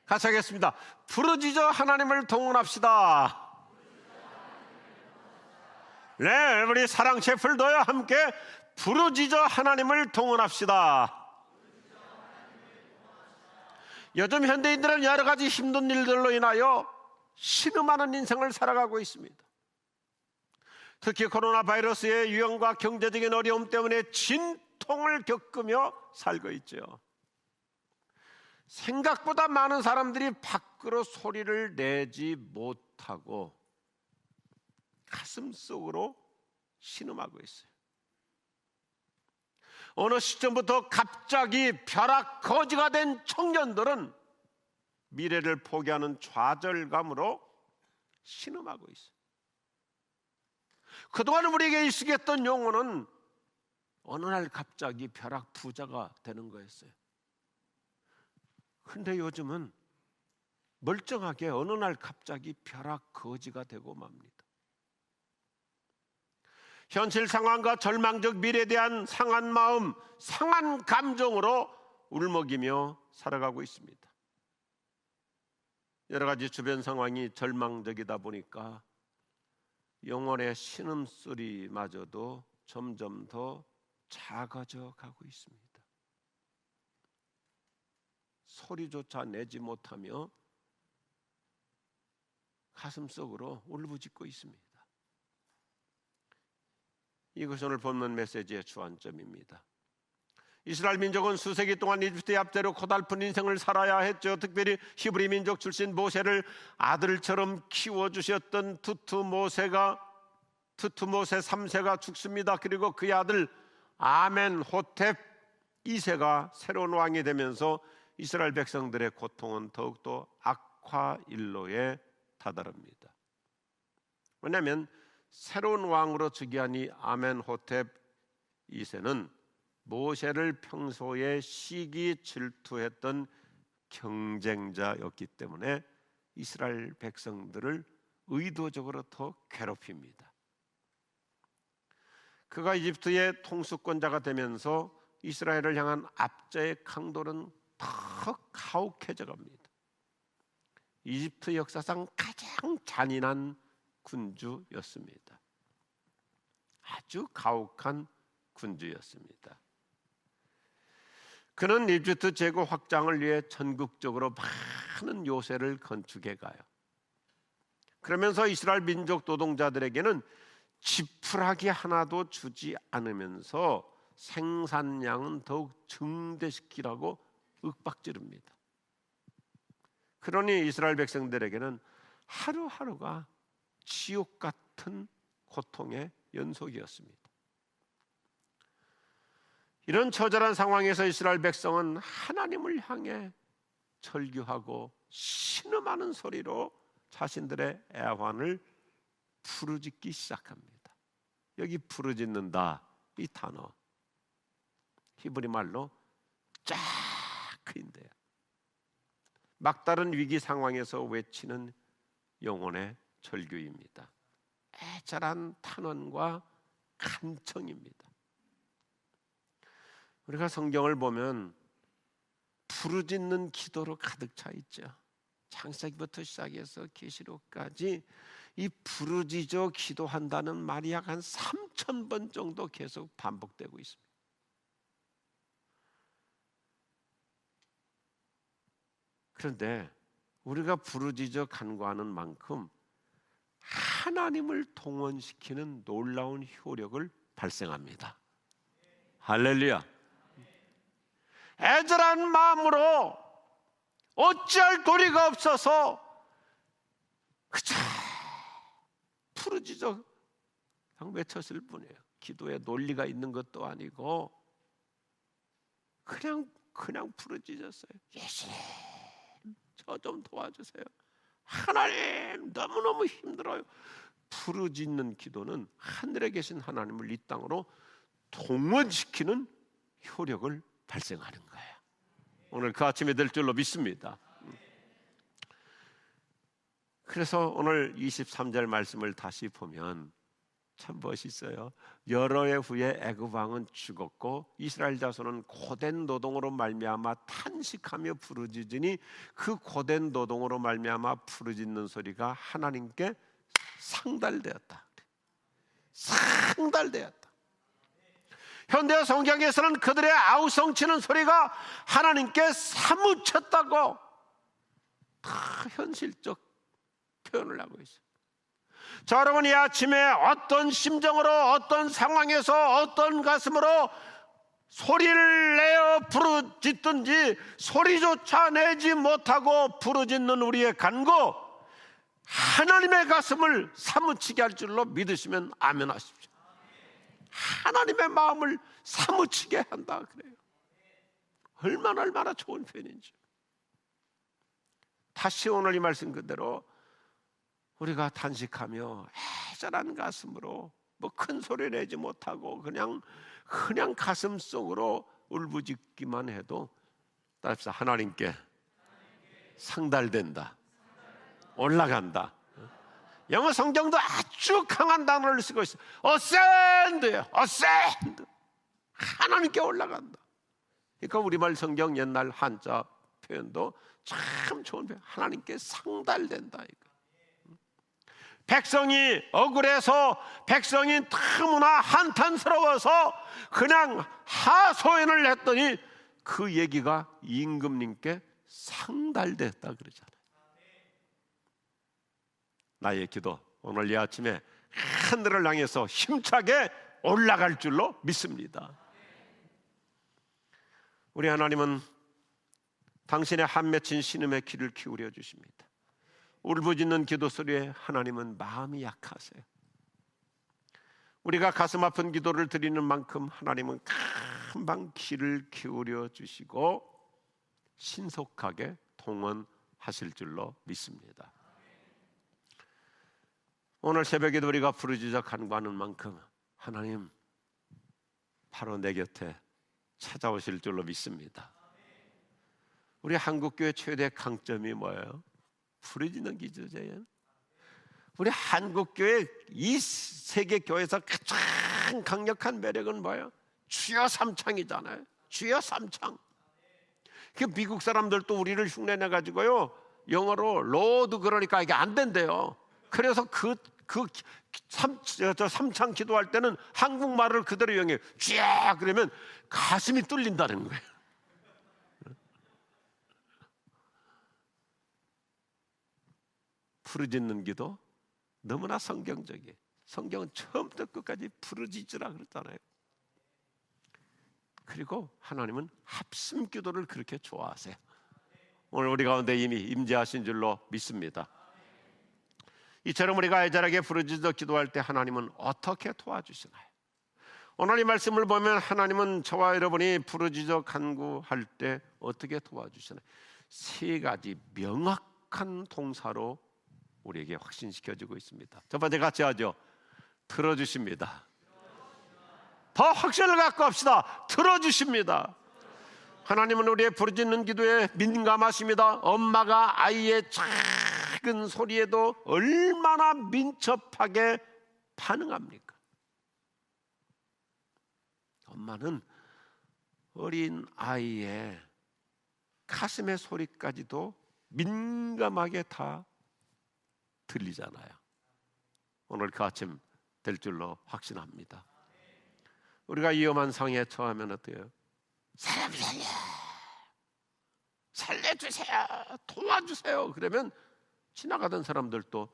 같이 하겠습니다. 부르짖어 하나님을 동원합시다. 네, 우리 사랑 셰플도와 함께 부르짖어 하나님을 동원합시다. 요즘 현대인들은 여러 가지 힘든 일들로 인하여 신음하는 인생을 살아가고 있습니다. 특히 코로나 바이러스의 유행과 경제적인 어려움 때문에 진통을 겪으며 살고 있죠. 생각보다 많은 사람들이 밖으로 소리를 내지 못하고 가슴 속으로 신음하고 있어요. 어느 시점부터 갑자기 벼락거지가 된 청년들은 미래를 포기하는 좌절감으로 신음하고 있어요. 그동안 우리에게 익숙했던 용어는 어느 날 갑자기 벼락 부자가 되는 거였어요. 근데 요즘은 멀쩡하게 어느 날 갑자기 벼락 거지가 되고 맙니다. 현실 상황과 절망적 미래에 대한 상한 마음, 상한 감정으로 울먹이며 살아가고 있습니다. 여러 가지 주변 상황이 절망적이다 보니까 영혼의 신음소리마저도 점점 더 작아져 가고 있습니다. 소리조차 내지 못하며 가슴속으로 울부짖고 있습니다. 이것은 오늘 본문 메시지의 주안점입니다. 이스라엘 민족은 수세기 동안 이집트의 압제로 고달픈 인생을 살아야 했죠. 특별히 히브리 민족 출신 모세를 아들처럼 키워주셨던 투투모세 3세가 죽습니다. 그리고 그의 아들 아멘호텝 2세가 새로운 왕이 되면서 이스라엘 백성들의 고통은 더욱더 악화일로에 다다릅니다. 왜냐하면 새로운 왕으로 즉위한 이 아멘호텝 2세는 모세를 평소에 시기 질투했던 경쟁자였기 때문에 이스라엘 백성들을 의도적으로 더 괴롭힙니다. 그가 이집트의 통수권자가 되면서 이스라엘을 향한 압제의 강도는 더 가혹해져 갑니다. 이집트 역사상 가장 잔인한 군주였습니다. 아주 가혹한 군주였습니다. 그는 이집트 제국 확장을 위해 전국적으로 많은 요새를 건축해 가요. 그러면서 이스라엘 민족 노동자들에게는 지푸라기 하나도 주지 않으면서 생산량은 더욱 증대시키라고 윽박지릅니다. 그러니 이스라엘 백성들에게는 하루하루가 지옥 같은 고통의 연속이었습니다. 이런 처절한 상황에서 이스라엘 백성은 하나님을 향해 절규하고 신음하는 소리로 자신들의 애환을 부르짖기 시작합니다. 여기 부르짖는다, 이 단어 히브리 말로 짜크인데요. 막다른 위기 상황에서 외치는 영혼의 절규입니다. 애절한 탄원과 간청입니다. 우리가 성경을 보면 부르짖는 기도로 가득 차 있죠. 창세기부터 시작해서 계시록까지 이 부르짖어 기도한다는 말이 약 한 3,000번 정도 계속 반복되고 있습니다. 그런데 우리가 부르짖어 간구하는 만큼 하나님을 동원시키는 놀라운 효력을 발생합니다. 할렐루야. 애절한 마음으로 어찌할 도리가 없어서 그저 부르짖어 그냥 외쳤을 뿐이에요. 기도에 논리가 있는 것도 아니고 그냥 부르짖었어요. 예수님, 저 좀 도와주세요. 하나님, 너무너무 힘들어요. 부르짖는 기도는 하늘에 계신 하나님을 이 땅으로 동원시키는 효력을 발생하는 거예요. 오늘 그 아침에 될 줄로 믿습니다. 그래서 오늘 23절 말씀을 다시 보면 참 멋있어요. 여러 해 후에 애굽 왕은 죽었고 이스라엘 자손은 고된 노동으로 말미암아 탄식하며 부르짖으니 그 고된 노동으로 말미암아 부르짖는 소리가 하나님께 상달되었다. 상달되었다. 현대 성경에서는 그들의 아우성치는 소리가 하나님께 사무쳤다고 다 현실적 표현을 하고 있어요. 자, 여러분, 이 아침에 어떤 심정으로, 어떤 상황에서, 어떤 가슴으로 소리를 내어 부르짖든지 소리조차 내지 못하고 부르짖는 우리의 간구, 하나님의 가슴을 사무치게 할 줄로 믿으시면 아멘 하십시오. 하나님의 마음을 사무치게 한다 그래요. 얼마나 좋은 표현인지. 다시 오늘 이 말씀 그대로 우리가 탄식하며 애절한 가슴으로 뭐 큰 소리 내지 못하고 그냥 가슴 속으로 울부짖기만 해도 따라합시다. 하나님께 상달된다, 올라간다. 영어 성경도 아주 강한 단어를 쓰고 있어요. ascend요, ascend. 하나님께 올라간다. 그러니까 우리말 성경 옛날 한자 표현도 참 좋은 표현. 하나님께 상달된다. 백성이 억울해서, 백성이 너무나 한탄스러워서 그냥 하소연을 했더니 그 얘기가 임금님께 상달됐다 그러잖아요. 나의 기도 오늘 이 아침에 하늘을 향해서 힘차게 올라갈 줄로 믿습니다. 우리 하나님은 당신의 한 맺힌 신음의 귀를 기울여 주십니다. 울부짖는 기도 소리에 하나님은 마음이 약하세요. 우리가 가슴 아픈 기도를 드리는 만큼 하나님은 금방 귀를 기울여 주시고 신속하게 동원하실 줄로 믿습니다. 오늘 새벽에도 우리가 부르짖어 간구하는 만큼 하나님 바로 내 곁에 찾아오실 줄로 믿습니다. 우리 한국교회 최대 강점이 뭐예요? 부르짖는 기도제예요. 우리 한국교회 이 세계 교회에서 가장 강력한 매력은 뭐예요? 주여 삼창이잖아요. 주여 삼창. 그 미국 사람들도 우리를 흉내내 가지고요 영어로 로드 그러니까 이게 안 된대요. 그래서 삼창 기도할 때는 한국말을 그대로 이용해요. 주여 그러면 가슴이 뚫린다는 거예요. 부르짖는 기도 너무나 성경적이에요. 성경은 처음부터 끝까지 부르짖으라 그랬잖아요. 그리고 하나님은 합심 기도를 그렇게 좋아하세요. 오늘 우리 가운데 이미 임재하신 줄로 믿습니다. 이처럼 우리가 애절하게 부르짖어 기도할 때 하나님은 어떻게 도와주시나요? 오늘 이 말씀을 보면 하나님은 저와 여러분이 부르짖어 간구할 때 어떻게 도와주시나요? 세 가지 명확한 동사로 우리에게 확신시켜주고 있습니다. 첫 번째 같이 하죠. 들어주십니다. 더 확신을 갖고 합시다. 들어주십니다. 하나님은 우리의 부르짖는 기도에 민감하십니다. 엄마가 아이의 작은 소리에도 얼마나 민첩하게 반응합니까? 엄마는 어린 아이의 가슴의 소리까지도 민감하게 다 들리잖아요. 오늘 그 아침 될 줄로 확신합니다. 우리가 위험한 상황에 처하면 어때요? 사람 살려주세요, 도와주세요. 그러면 지나가던 사람들도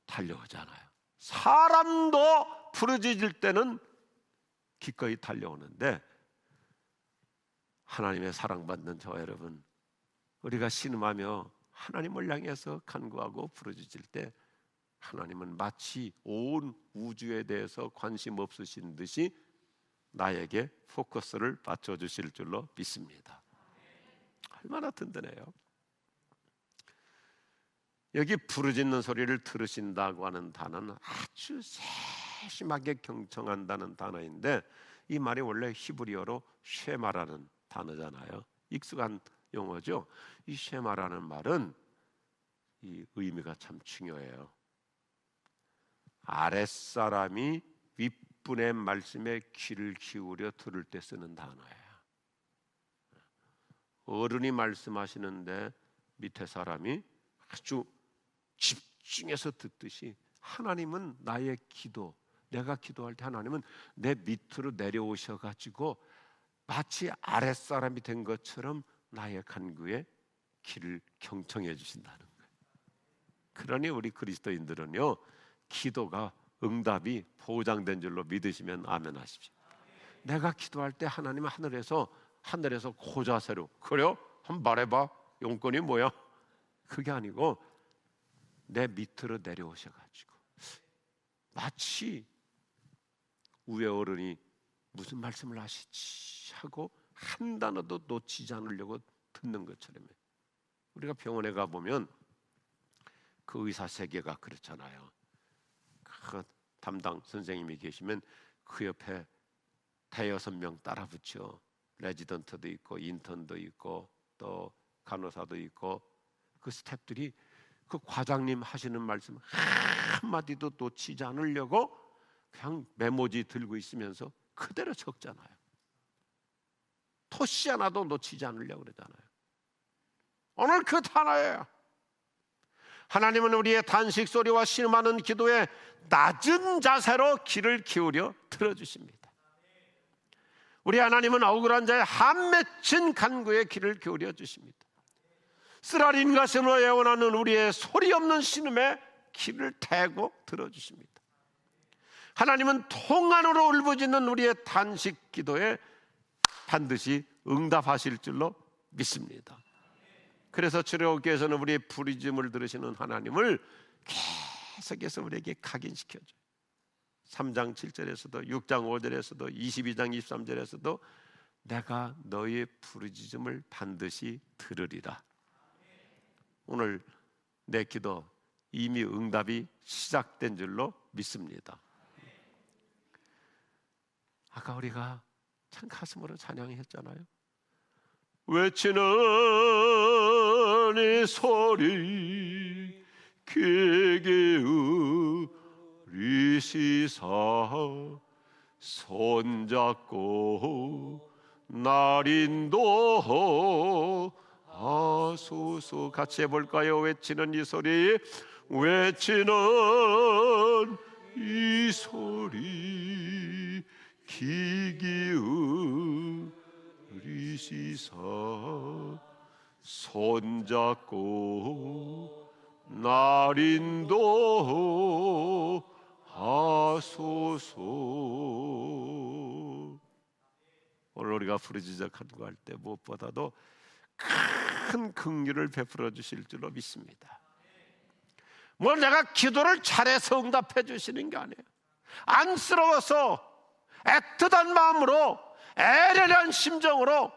달려오잖아요. 사람도 부르짖을 때는 기꺼이 달려오는데 하나님의 사랑받는 저와 여러분, 우리가 신음하며 하나님을 향해서 간구하고 부르짖을 때 하나님은 마치 온 우주에 대해서 관심 없으신 듯이 나에게 포커스를 맞춰주실 줄로 믿습니다. 얼마나 든든해요. 여기 부르짖는 소리를 들으신다고 하는 단어는 아주 세심하게 경청한다는 단어인데 이 말이 원래 히브리어로 쉐마라는 단어잖아요. 익숙한 용어죠. 이 쉐마라는 말은 이 의미가 참 중요해요. 아랫사람이 윗분의 말씀에 귀를 기울여 들을 때 쓰는 단어예요. 어른이 말씀하시는데 밑에 사람이 아주 집중해서 듣듯이 하나님은 나의 기도, 내가 기도할 때 하나님은 내 밑으로 내려오셔가지고 마치 아랫사람이 된 것처럼 나의 간구에 귀를 경청해 주신다는 거예요. 그러니 우리 그리스도인들은요, 기도가 응답이 보장된 줄로 믿으시면 아멘 하십시오. 내가 기도할 때 하나님은 하늘에서 고자세로, 그래요? 한번 말해봐, 용건이 뭐야? 그게 아니고 내 밑으로 내려오셔가지고 마치 위에 어른이 무슨 말씀을 하시지 하고 한 단어도 놓치지 않으려고 듣는 것처럼, 우리가 병원에 가보면 그 의사 세계가 그렇잖아요. 그 담당 선생님이 계시면 그 옆에 대여섯 명 따라 붙여 레지던트도 있고 인턴도 있고 또 간호사도 있고, 그 스태프들이 그 과장님 하시는 말씀 한마디도 놓치지 않으려고 그냥 메모지 들고 있으면서 그대로 적잖아요. 토시 하나도 놓치지 않으려고 그러잖아요. 오늘 그 단어예요. 하나님은 우리의 단식 소리와 신음하는 기도에 낮은 자세로 귀를 기울여 들어주십니다. 우리 하나님은 억울한 자의 한 맺힌 간구에 귀를 기울여 주십니다. 쓰라린 가슴으로 애원하는 우리의 소리 없는 신음에 귀를 대고 들어주십니다. 하나님은 통안으로 울부짖는 우리의 단식 기도에 반드시 응답하실 줄로 믿습니다. 그래서 출애굽기에서는 우리의 부르짖음을 들으시는 하나님을 계속해서 우리에게 각인시켜줘요. 3장 7절에서도 6장 5절에서도 22장 23절에서도 내가 너의 부르짖음을 반드시 들으리라. 오늘 내 기도 이미 응답이 시작된 줄로 믿습니다. 아까 우리가 참 가슴으로 찬양했잖아요. 외치는 이 소리 귀에 기울이시사 손잡고 날 인도하소서. 같이 해볼까요? 외치는 이 소리, 외치는 이 소리 귀 기울이시사 손잡고 날 인도하소서. 오늘 우리가 부르짖어 간구할 때 무엇보다도 큰 긍휼을 베풀어 주실 줄로 믿습니다. 뭐 내가 기도를 잘해서 응답해 주시는 게 아니에요. 안쓰러워서 애틋한 마음으로 애련한 심정으로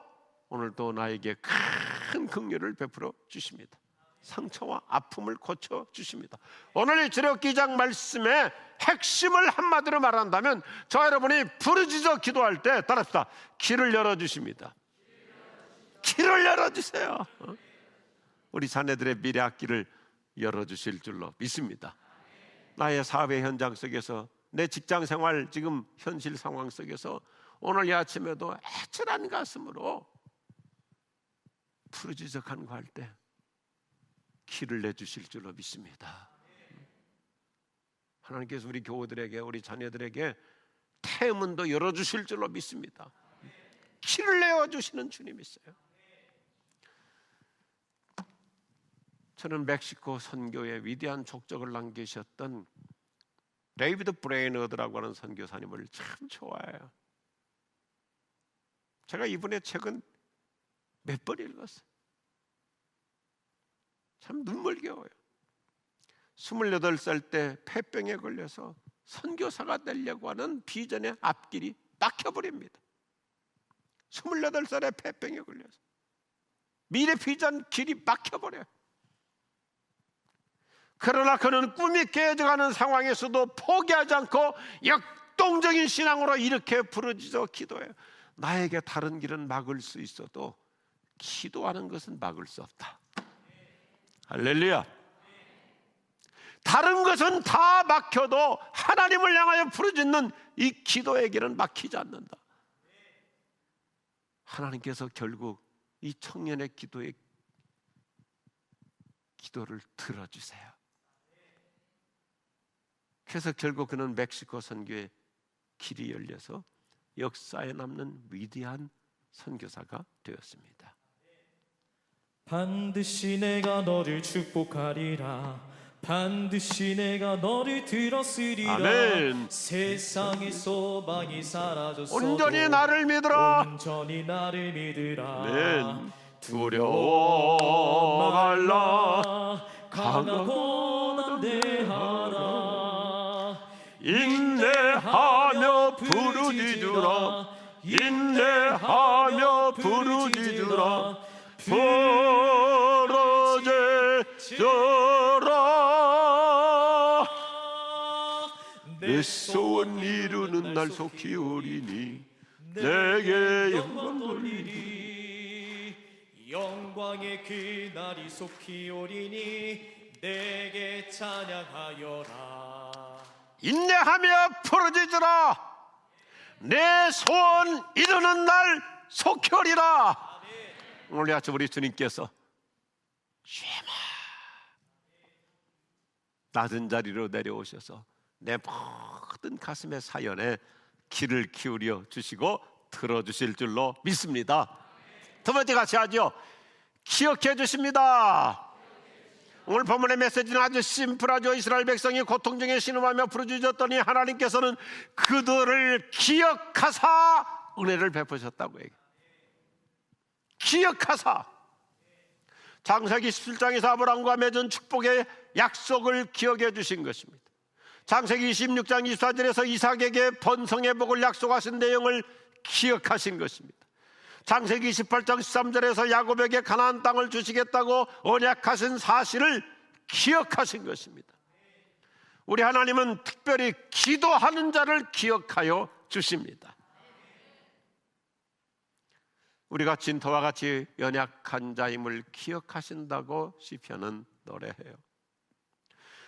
오늘도 나에게 큰 긍휼을 베풀어 주십니다. 상처와 아픔을 고쳐 주십니다. 오늘 이 출애굽기 2장 말씀의 핵심을 한마디로 말한다면 저 여러분이 부르짖어 기도할 때 따라합시다. 길을 열어주십니다. 길을 열어주세요. 우리 자녀들의 미래 앞길을 열어주실 줄로 믿습니다. 나의 사업의 현장 속에서, 내 직장 생활 지금 현실 상황 속에서 오늘 이 아침에도 애절한 가슴으로 부르짖어 간구할 때 길을 내주실 줄로 믿습니다. 하나님께서 우리 교우들에게, 우리 자녀들에게 태문도 열어주실 줄로 믿습니다. 길을 내어주시는 주님이 있어요. 저는 멕시코 선교에 위대한 족적을 남기셨던 데이비드 브레이너드라고 하는 선교사님을 참 좋아해요. 제가 이분의 책은 몇 번 읽었어요. 참 눈물겨워요. 28살 때 폐병에 걸려서 선교사가 되려고 하는 비전의 앞길이 막혀버립니다. 28살에 폐병에 걸려서 미래 비전 길이 막혀버려요. 그러나 그는 꿈이 깨져가는 상황에서도 포기하지 않고 역동적인 신앙으로 이렇게 부르짖어 기도해요. 나에게 다른 길은 막을 수 있어도 기도하는 것은 막을 수 없다. 할렐루야. 다른 것은 다 막혀도 하나님을 향하여 부르짖는 이 기도의 길은 막히지 않는다. 하나님께서 결국 이 청년의 기도를 들어주세요. 그래서 결국 그는 멕시코 선교의 길이 열려서 역사에 남는 위대한 선교사가 되었습니다. 반드시 내가 너를 축복하리라. 반드시 내가 너를 들었으리라. 아멘. 세상의 소망이 사라졌어도 온전히 나를 믿으라. 온전히 나를 믿으라. 아멘. 두려워 말라. 강하고 담대하라. 인내하며 부르짖으라. 인내하며 부르짖으라. 부르짖으라. 내 소원 이루는 날 속히 오리니 내게 영광 돌리리. 영광의 그날이 속히 오리니 내게 찬양하여라. 인내하며 부르짖으라. 내 소원 이루는 날 속히 오리라. 오늘 아침 우리 주님께서 쉐마 낮은 자리로 내려오셔서 내 모든 가슴의 사연에 귀를 기울여 주시고 들어주실 줄로 믿습니다. 두 번째 같이 하죠. 기억해 주십니다. 오늘 본문의 메시지는 아주 심플하죠. 이스라엘 백성이 고통 중에 신음하며 부르짖었더니 하나님께서는 그들을 기억하사 은혜를 베푸셨다고 얘기해요. 기억하사. 창세기 17장에서 아브라함과 맺은 축복의 약속을 기억해 주신 것입니다. 창세기 26장 24절에서 이삭에게 번성의 복을 약속하신 내용을 기억하신 것입니다. 창세기 28장 13절에서 야곱에게 가나안 땅을 주시겠다고 언약하신 사실을 기억하신 것입니다. 우리 하나님은 특별히 기도하는 자를 기억하여 주십니다. 우리가 진토와 같이 연약한 자임을 기억하신다고 시편은 노래해요.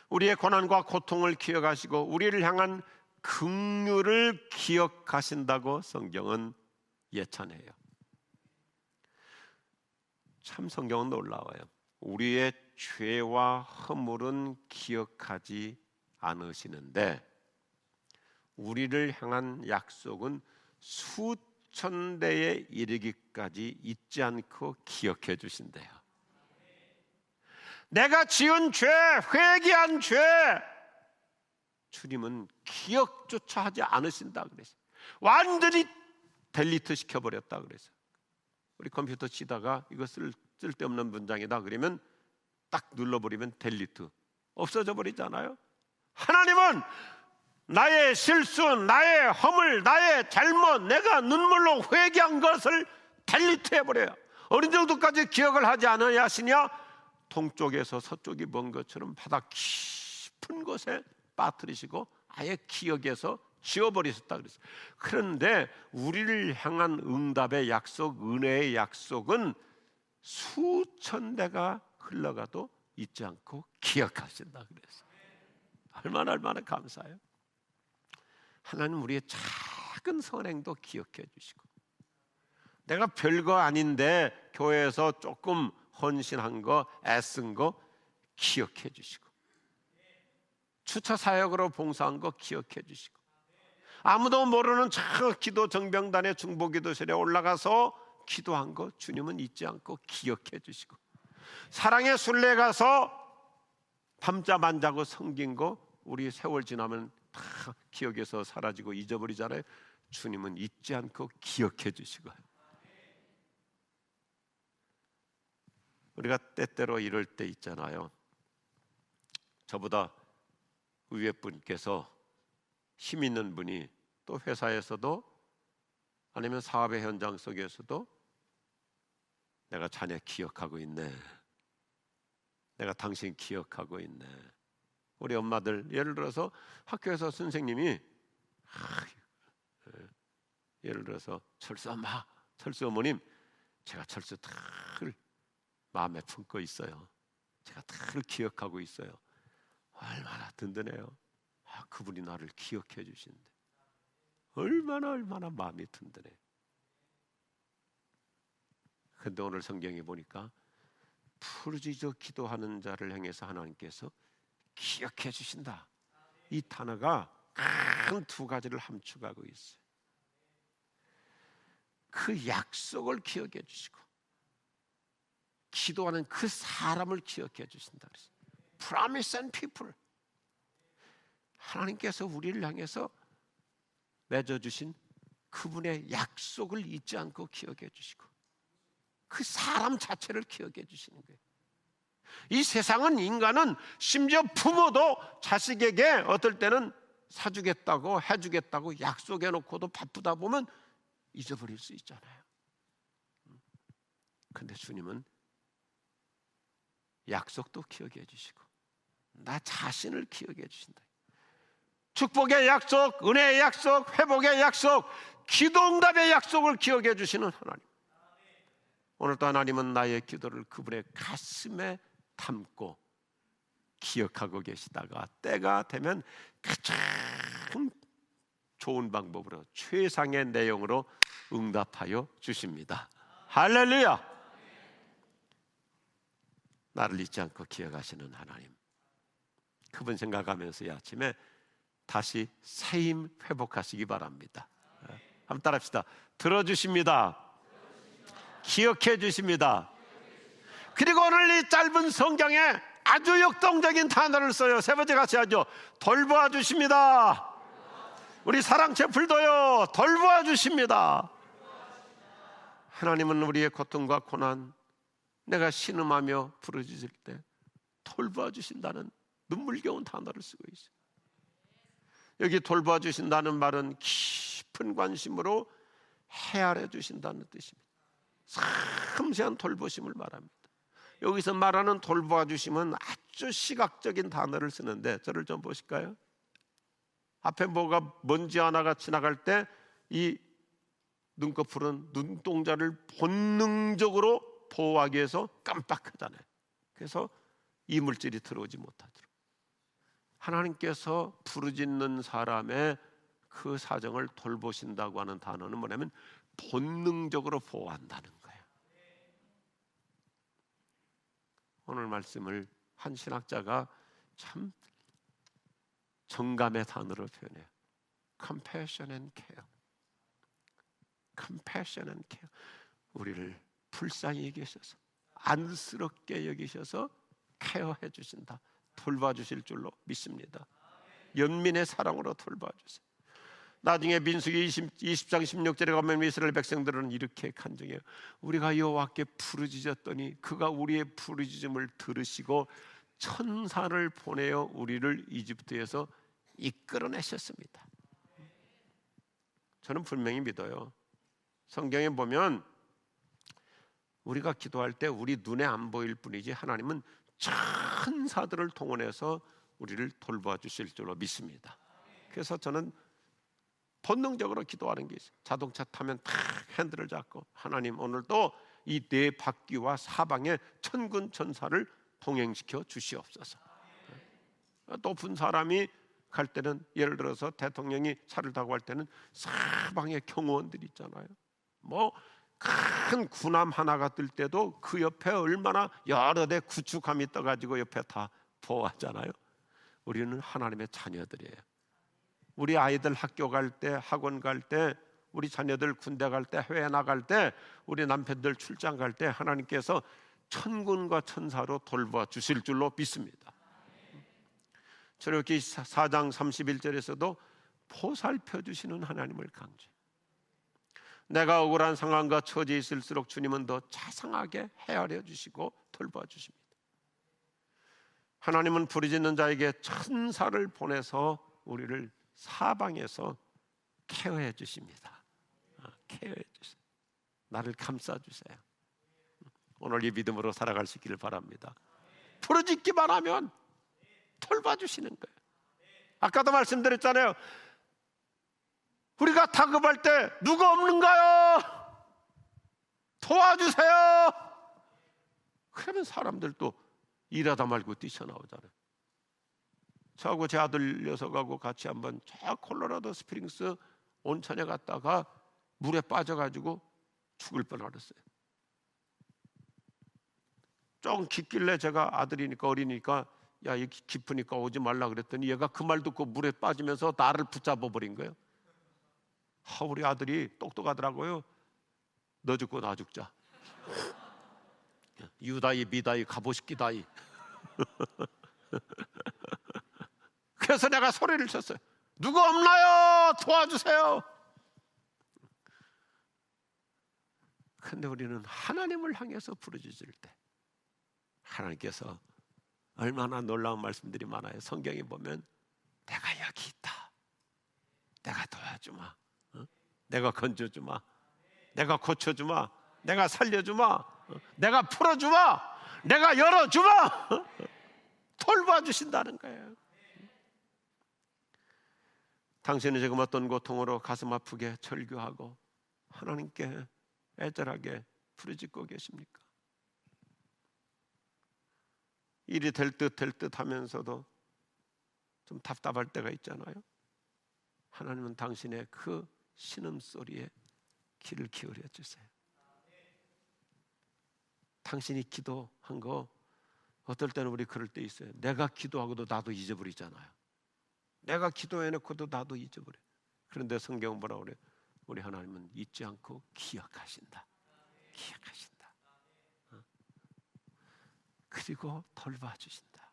우리의 고난과 고통을 기억하시고 우리를 향한 긍휼을 기억하신다고 성경은 예찬해요. 참 성경은 놀라워요. 우리의 죄와 허물은 기억하지 않으시는데 우리를 향한 약속은 수천 대에 이르기까지 잊지 않고 기억해 주신대요. 내가 지은 죄, 회개한 죄, 주님은 기억조차 하지 않으신다 그랬어요. 완전히 델리트 시켜버렸다 그랬어요. 우리 컴퓨터 치다가 이거 쓸데없는 문장이다 그러면 딱 눌러버리면 델리트 없어져 버리잖아요. 하나님은 나의 실수, 나의 허물, 나의 잘못, 내가 눈물로 회개한 것을 델리트 해버려요. 어느 정도까지 기억을 하지 않아야 하시냐? 동쪽에서 서쪽이 먼 것처럼 바다 깊은 곳에 빠뜨리시고 아예 기억에서 지워버리셨다 그랬어요. 그런데 우리를 향한 응답의 약속, 은혜의 약속은 수천 대가 흘러가도 잊지 않고 기억하신다 그랬어요. 얼마나 감사해요. 하나님 우리의 작은 선행도 기억해 주시고 내가 별거 아닌데 교회에서 조금 헌신한 거, 애쓴 거 기억해 주시고 주차 사역으로 봉사한 거 기억해 주시고 아무도 모르는 저 기도 정병단의 중보기도실에 올라가서 기도한 거 주님은 잊지 않고 기억해 주시고 사랑의 순례 가서 밤잠 안 자고 섬긴 거 우리 세월 지나면 다 기억에서 사라지고 잊어버리잖아요. 주님은 잊지 않고 기억해 주시고 우리가 때때로 이럴 때 있잖아요. 저보다 위에 분께서 힘 있는 분이 또 회사에서도 아니면 사업의 현장 속에서도 내가 자네 기억하고 있네, 내가 당신 기억하고 있네. 우리 엄마들 예를 들어서 학교에서 선생님이 예를 들어서 철수 엄마, 철수 어머님, 제가 철수 늘 마음에 품고 있어요. 제가 늘 기억하고 있어요. 얼마나 든든해요. 그분이 나를 기억해 주신대. 얼마나 마음이 든든해. 근데 오늘 성경에 보니까 부르짖어 기도하는 자를 향해서 하나님께서 기억해 주신다, 이 단어가 큰 두 가지를 함축하고 있어요. 그 약속을 기억해 주시고 기도하는 그 사람을 기억해 주신다 그랬어요. Promise and people. 하나님께서 우리를 향해서 맺어주신 그분의 약속을 잊지 않고 기억해 주시고 그 사람 자체를 기억해 주시는 거예요. 이 세상은, 인간은 심지어 부모도 자식에게 어떨 때는 사주겠다고 해주겠다고 약속해 놓고도 바쁘다 보면 잊어버릴 수 있잖아요. 근데 주님은 약속도 기억해 주시고 나 자신을 기억해 주신다. 축복의 약속, 은혜의 약속, 회복의 약속, 기도응답의 약속을 기억해 주시는 하나님. 오늘도 하나님은 나의 기도를 그분의 가슴에 담고 기억하고 계시다가 때가 되면 가장 좋은 방법으로 최상의 내용으로 응답하여 주십니다. 할렐루야. 나를 잊지 않고 기억하시는 하나님, 그분 생각하면서 이 아침에 다시 새힘 회복하시기 바랍니다. 한번 따라합시다. 들어주십니다. 기억해 주십니다. 그리고 오늘 이 짧은 성경에 아주 역동적인 단어를 써요. 세 번째 같이 하죠. 돌보아 주십니다. 우리 사랑 채플도요, 돌보아 주십니다. 하나님은 우리의 고통과 고난, 내가 신음하며 부르짖을 때 돌보아 주신다는 눈물겨운 단어를 쓰고 있어요. 여기 돌보아 주신다는 말은 깊은 관심으로 헤아려 주신다는 뜻입니다. 섬세한 돌보심을 말합니다. 여기서 말하는 돌보아 주심은 아주 시각적인 단어를 쓰는데, 저를 좀 보실까요? 앞에 뭐가 먼지 하나가 지나갈 때 이 눈꺼풀은 눈동자를 본능적으로 보호하기 위해서 깜빡하잖아요. 그래서 이물질이 들어오지 못하도록. 하나님께서 부르짖는 사람의 그 사정을 돌보신다고 하는 단어는 뭐냐면 본능적으로 보호한다는 거예요. 오늘 말씀을 한 신학자가 참 정감의 단어로 표현해요. Compassion and care. Compassion and care. 우리를 불쌍히 여기셔서 안쓰럽게 여기셔서 케어해 주신다, 돌봐주실 줄로 믿습니다. 연민의 사랑으로 돌봐주세요. 나중에 민수기 20장 16절에 가면 이스라엘 백성들은 이렇게 간증해요. 우리가 여호와께 부르짖었더니 그가 우리의 부르짖음을 들으시고 천사를 보내어 우리를 이집트에서 이끌어내셨습니다. 저는 분명히 믿어요. 성경에 보면 우리가 기도할 때 우리 눈에 안 보일 뿐이지 하나님은 천사들을 동원해서 우리를 돌봐 주실 줄로 믿습니다. 그래서 저는 본능적으로 기도하는 게 있어요. 자동차 타면 탁 핸들을 잡고 하나님, 오늘도 이 내 바퀴와 사방에 천군 천사를 동행시켜 주시옵소서. 높은 사람이 갈 때는, 예를 들어서 대통령이 차를 타고 갈 때는 사방에 경호원들이 있잖아요. 뭐 큰 군함 하나가 뜰 때도 그 옆에 얼마나 여러 대 구축함이 떠가지고 옆에 다 보호하잖아요. 우리는 하나님의 자녀들이에요. 우리 아이들 학교 갈 때, 학원 갈 때, 우리 자녀들 군대 갈 때, 해외 나갈 때, 우리 남편들 출장 갈 때 하나님께서 천군과 천사로 돌봐 주실 줄로 믿습니다. 저렇게 4장 31절에서도 보살펴 주시는 하나님을 강조해요. 내가 억울한 상황과 처지에 있을수록 주님은 더 자상하게 헤아려 주시고 돌봐 주십니다. 하나님은 부르짖는 자에게 천사를 보내서 우리를 사방에서 케어해 주십니다. 케어해 주세요. 나를 감싸 주세요. 오늘 이 믿음으로 살아갈 수 있기를 바랍니다. 부르짖기만 하면 돌봐주시는 거예요. 아까도 말씀드렸잖아요. 우리가 다급할 때 누가 없는가요? 도와주세요. 그러면 사람들도 일하다 말고 뛰쳐나오잖아요. 저하고 제 아들 녀석하고 같이 한번 저 콜로라도 스프링스 온천에 갔다가 물에 빠져가지고 죽을 뻔했어요. 좀 깊길래 제가 아들이니까 어리니까 야, 이 깊으니까 오지 말라 그랬더니 얘가 그 말 듣고 물에 빠지면서 나를 붙잡아 버린 거예요. 우리 아들이 똑똑하더라고요. 너 죽고 나 죽자. 유다이 미다이 가보시기다이. 그래서 내가 소리를 쳤어요. 누구 없나요? 도와주세요. 근데 우리는 하나님을 향해서 부르짖을 때 하나님께서 얼마나 놀라운 말씀들이 많아요. 성경에 보면 내가 여기 있다, 내가 도와주마, 내가 건져주마, 내가 고쳐주마, 내가 살려주마, 내가 풀어주마, 내가 열어주마, 돌봐주신다는 거예요. 당신은 지금 어떤 고통으로 가슴 아프게 절규하고 하나님께 애절하게 부르짖고 계십니까? 일이 될 듯 하면서도 좀 답답할 때가 있잖아요. 하나님은 당신의 그 신음소리에 귀를 기울여 주세요. 당신이 기도한 거 어떨 때는 우리 그럴 때 있어요. 내가 기도하고도 나도 잊어버리잖아요. 내가 기도해놓고도 나도 잊어버려. 그런데 성경은 뭐라 그래요? 우리 하나님은 잊지 않고 기억하신다. 기억하신다. 그리고 돌봐주신다.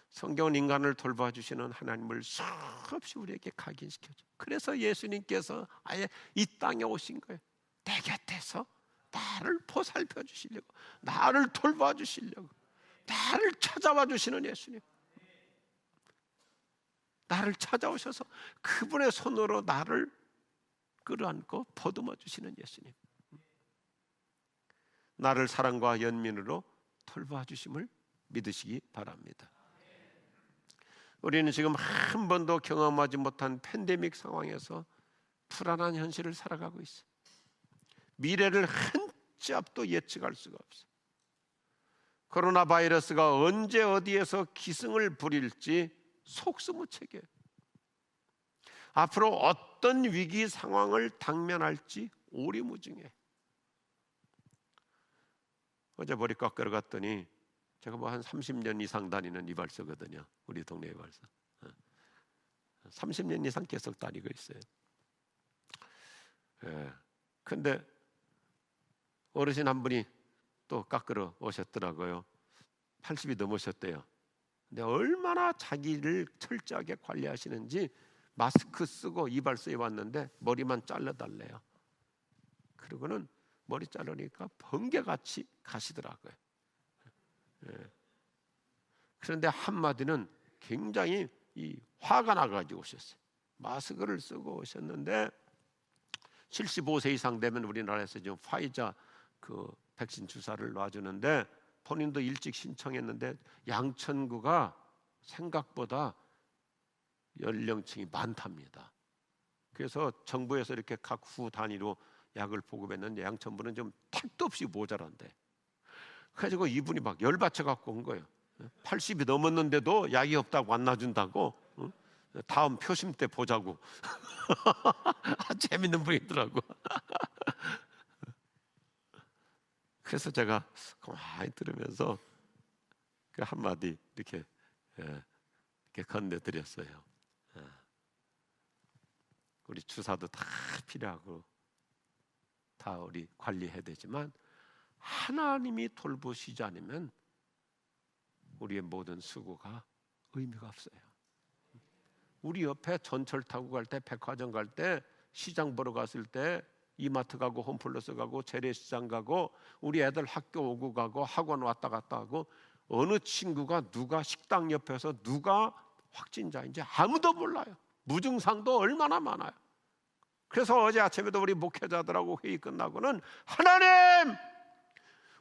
성경은 인간을 돌봐주시는 하나님을 수없이 우리에게 각인시켜줘. 그래서 예수님께서 아예 이 땅에 오신 거예요. 내 곁에서 나를 보살펴 주시려고, 나를 돌봐주시려고, 나를 찾아와 주시는 예수님. 나를 찾아오셔서 그분의 손으로 나를 끌어안고 보듬어 주시는 예수님. 나를 사랑과 연민으로 돌봐주심을 믿으시기 바랍니다. 우리는 지금 한 번도 경험하지 못한 팬데믹 상황에서 불안한 현실을 살아가고 있어요. 미래를 한 치 앞도 예측할 수가 없어요. 코로나 바이러스가 언제 어디에서 기승을 부릴지 속수무책이에요. 앞으로 어떤 위기 상황을 당면할지 오리무중해. 어제 머리 깎으러 갔더니 제가 뭐 한 30년 이상 다니는 이발소거든요. 우리 동네 이발소. 30년 이상 계속 다니고 있어요. 근데 어르신 한 분이 또 깎으러 오셨더라고요. 80이 넘으셨대요. 근데 얼마나 자기를 철저하게 관리하시는지 마스크 쓰고 이발소에 왔는데 머리만 잘라달래요. 그리고는 머리 자르니까 번개같이 가시더라고요. 그런데 한마디는 굉장히 화가 나가지고 오셨어요. 마스크를 쓰고 오셨는데 75세 이상 되면 우리나라에서 지금 화이자 그 백신 주사를 놔주는데 본인도 일찍 신청했는데 양천구가 생각보다 연령층이 많답니다. 그래서 정부에서 이렇게 각 후 단위로 약을 보급했는데 양천구는 좀 택도 없이 모자란데. 그래가지고 이분이 막 열받쳐 갖고 온 거예요. 80이 넘었는데도 약이 없다고 안 놔준다고. 다음 표심 때 보자고. 재밌는 분이더라고. 그래서 제가 가만히 들으면서 그 한마디 이렇게 건네드렸어요. 우리 주사도 다 필요하고 다 우리 관리해야 되지만 하나님이 돌보시지 않으면 우리의 모든 수고가 의미가 없어요. 우리 옆에 전철 타고 갈 때, 백화점 갈 때, 시장 보러 갔을 때, 이마트 가고 홈플러스 가고 재래시장 가고 우리 애들 학교 오고 가고 학원 왔다 갔다 하고 어느 친구가 누가 식당 옆에서 누가 확진자인지 아무도 몰라요. 무증상도 얼마나 많아요. 그래서 어제 아침에도 우리 목회자들하고 회의 끝나고는 하나님,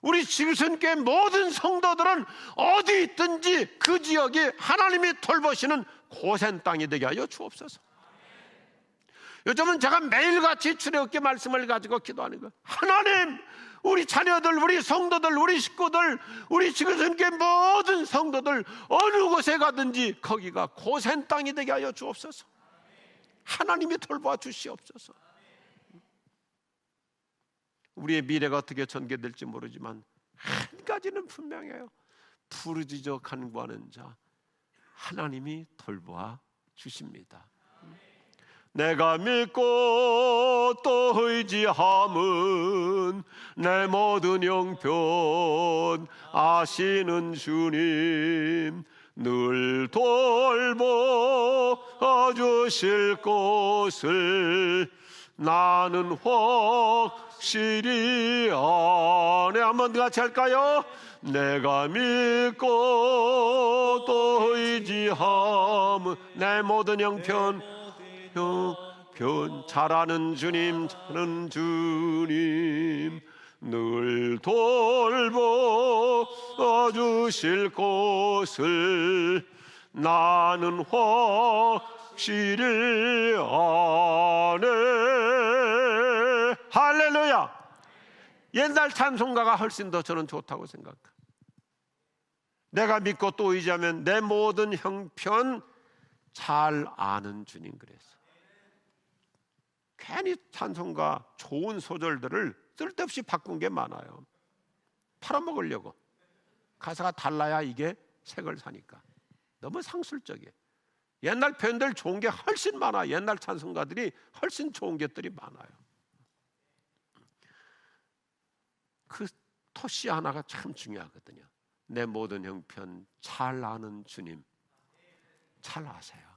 우리 지구촌교회 모든 성도들은 어디 있든지 그 지역이 하나님이 돌보시는 고센 땅이 되게 하여 주옵소서. 요즘은 제가 매일같이 출애굽기 말씀을 가지고 기도하는 거예요. 하나님, 우리 자녀들, 우리 성도들, 우리 식구들, 우리 지구촌교회 모든 성도들 어느 곳에 가든지 거기가 고센 땅이 되게 하여 주옵소서. 하나님이 돌봐 주시옵소서. 우리의 미래가 어떻게 전개될지 모르지만 한 가지는 분명해요. 부르짖어 간구하는 자 하나님이 돌보아 주십니다. 내가 믿고 또 의지함은 내 모든 형편 아시는 주님 늘 돌보아 주실 것을 나는 확실히 아네. 한번 같이 할까요? 내가 믿고 또 의지함은 내 모든 형편 잘하는 주님, 잘하는 주님 늘 돌보아 주실 것을 나는 확실히 아네. 할렐루야. 옛날 찬송가가 훨씬 더 저는 좋다고 생각해요. 내가 믿고 또 의지하면 내 모든 형편 잘 아는 주님. 그래서 괜히 찬송가 좋은 소절들을 쓸데없이 바꾼 게 많아요. 팔아먹으려고. 가사가 달라야 이게 색을 사니까. 너무 상술적이에요. 옛날 표현들 좋은 게 훨씬 많아. 옛날 찬송가들이 훨씬 좋은 것들이 많아요. 그 토시 하나가 참 중요하거든요. 내 모든 형편 잘 아는 주님 잘 아세요.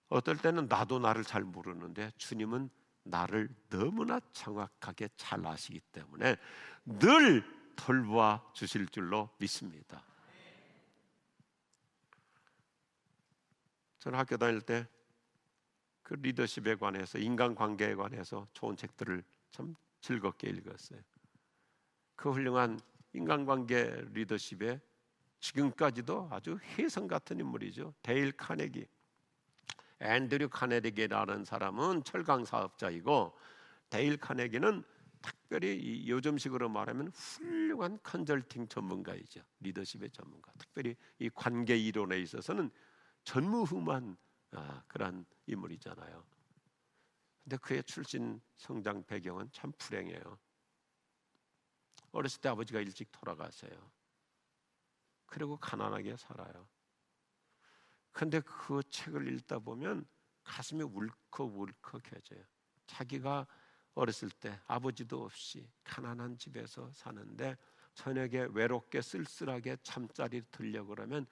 어떨 때는 나도 나를 잘 모르는데 주님은 나를 너무나 정확하게 잘 아시기 때문에 늘 돌보아 주실 줄로 믿습니다. 저는 학교 다닐 때 그 리더십에 관해서 인간관계에 관해서 좋은 책들을 참 즐겁게 읽었어요. 그 훌륭한 인간관계 리더십에 지금까지도 아주 혜성 같은 인물이죠. 데일 카네기. 앤드류 카네기라는 사람은 철강 사업자이고 데일 카네기는 특별히 요즘식으로 말하면 훌륭한 컨설팅 전문가이죠. 리더십의 전문가. 특별히 이 관계 이론에 있어서는 전무후무한 그런 인물이잖아요. 근데 그의 출신 성장 배경은 참 불행해요. 어렸을 때 아버지가 일찍 돌아가세요. 그리고 가난하게 살아요. 근데 그 책을 읽다 보면 가슴이 울컥울컥해져요. 자기가 어렸을 때 아버지도 없이 가난한 집에서 사는데 저녁에 외롭게 쓸쓸하게 잠자리 들려고 그러면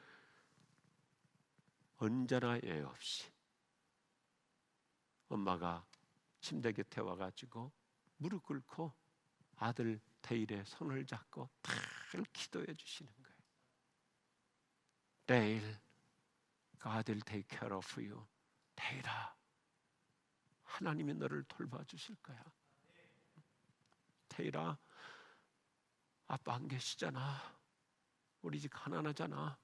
언제나 예 없이 엄마가 침대 곁에 와가지고 무릎 꿇고 아들 데일의 손을 잡고 늘 기도해 주시는 거예요. 데일, God will take care of you. 데일아, 하나님이 너를 돌봐 주실 거야. 데일아, 아빠 안 계시잖아. 우리 집 가난하잖아.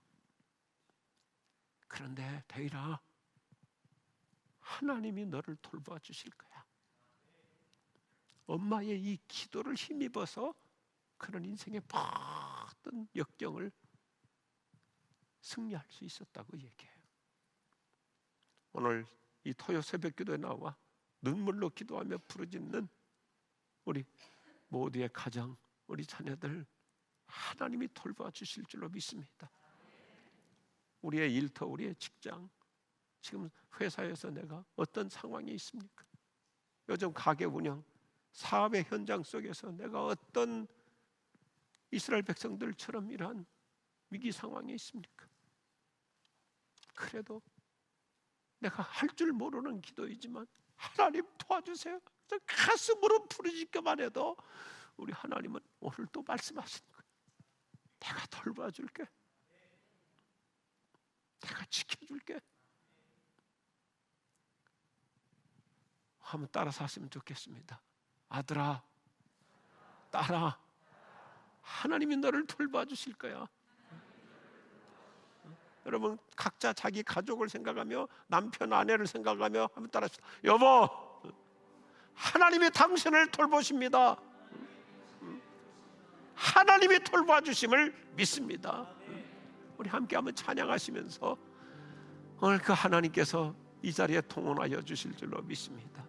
그런데 데일아, 하나님이 너를 돌봐 주실 거야. 엄마의 이 기도를 힘입어서 그런 인생의 모든 역경을 승리할 수 있었다고 얘기해요. 오늘 이 토요 새벽기도에 나와 눈물로 기도하며 부르짖는 우리 모두의 가정, 우리 자녀들 하나님이 돌봐 주실 줄로 믿습니다. 우리의 일터, 우리의 직장, 지금 회사에서 내가 어떤 상황이 있습니까? 요즘 가게 운영, 사업의 현장 속에서 내가 어떤 이스라엘 백성들처럼 이러한 위기 상황에 있습니까? 그래도 내가 할 줄 모르는 기도이지만 하나님 도와주세요. 저 가슴으로 부르짖기만 해도 우리 하나님은 오늘 또 말씀하시는 거예요. 내가 돌봐줄게. 내가 지켜줄게. 한번 따라서 하시면 좋겠습니다. 아들아, 딸아, 하나님이 너를 돌봐주실 거야. 여러분 각자 자기 가족을 생각하며 남편 아내를 생각하며 한번 따라서 여보, 하나님이 당신을 돌보십니다. 하나님이 돌봐 주심을 믿습니다. 우리 함께 한번 찬양하시면서 오늘 그 하나님께서 이 자리에 통원하여 주실 줄로 믿습니다.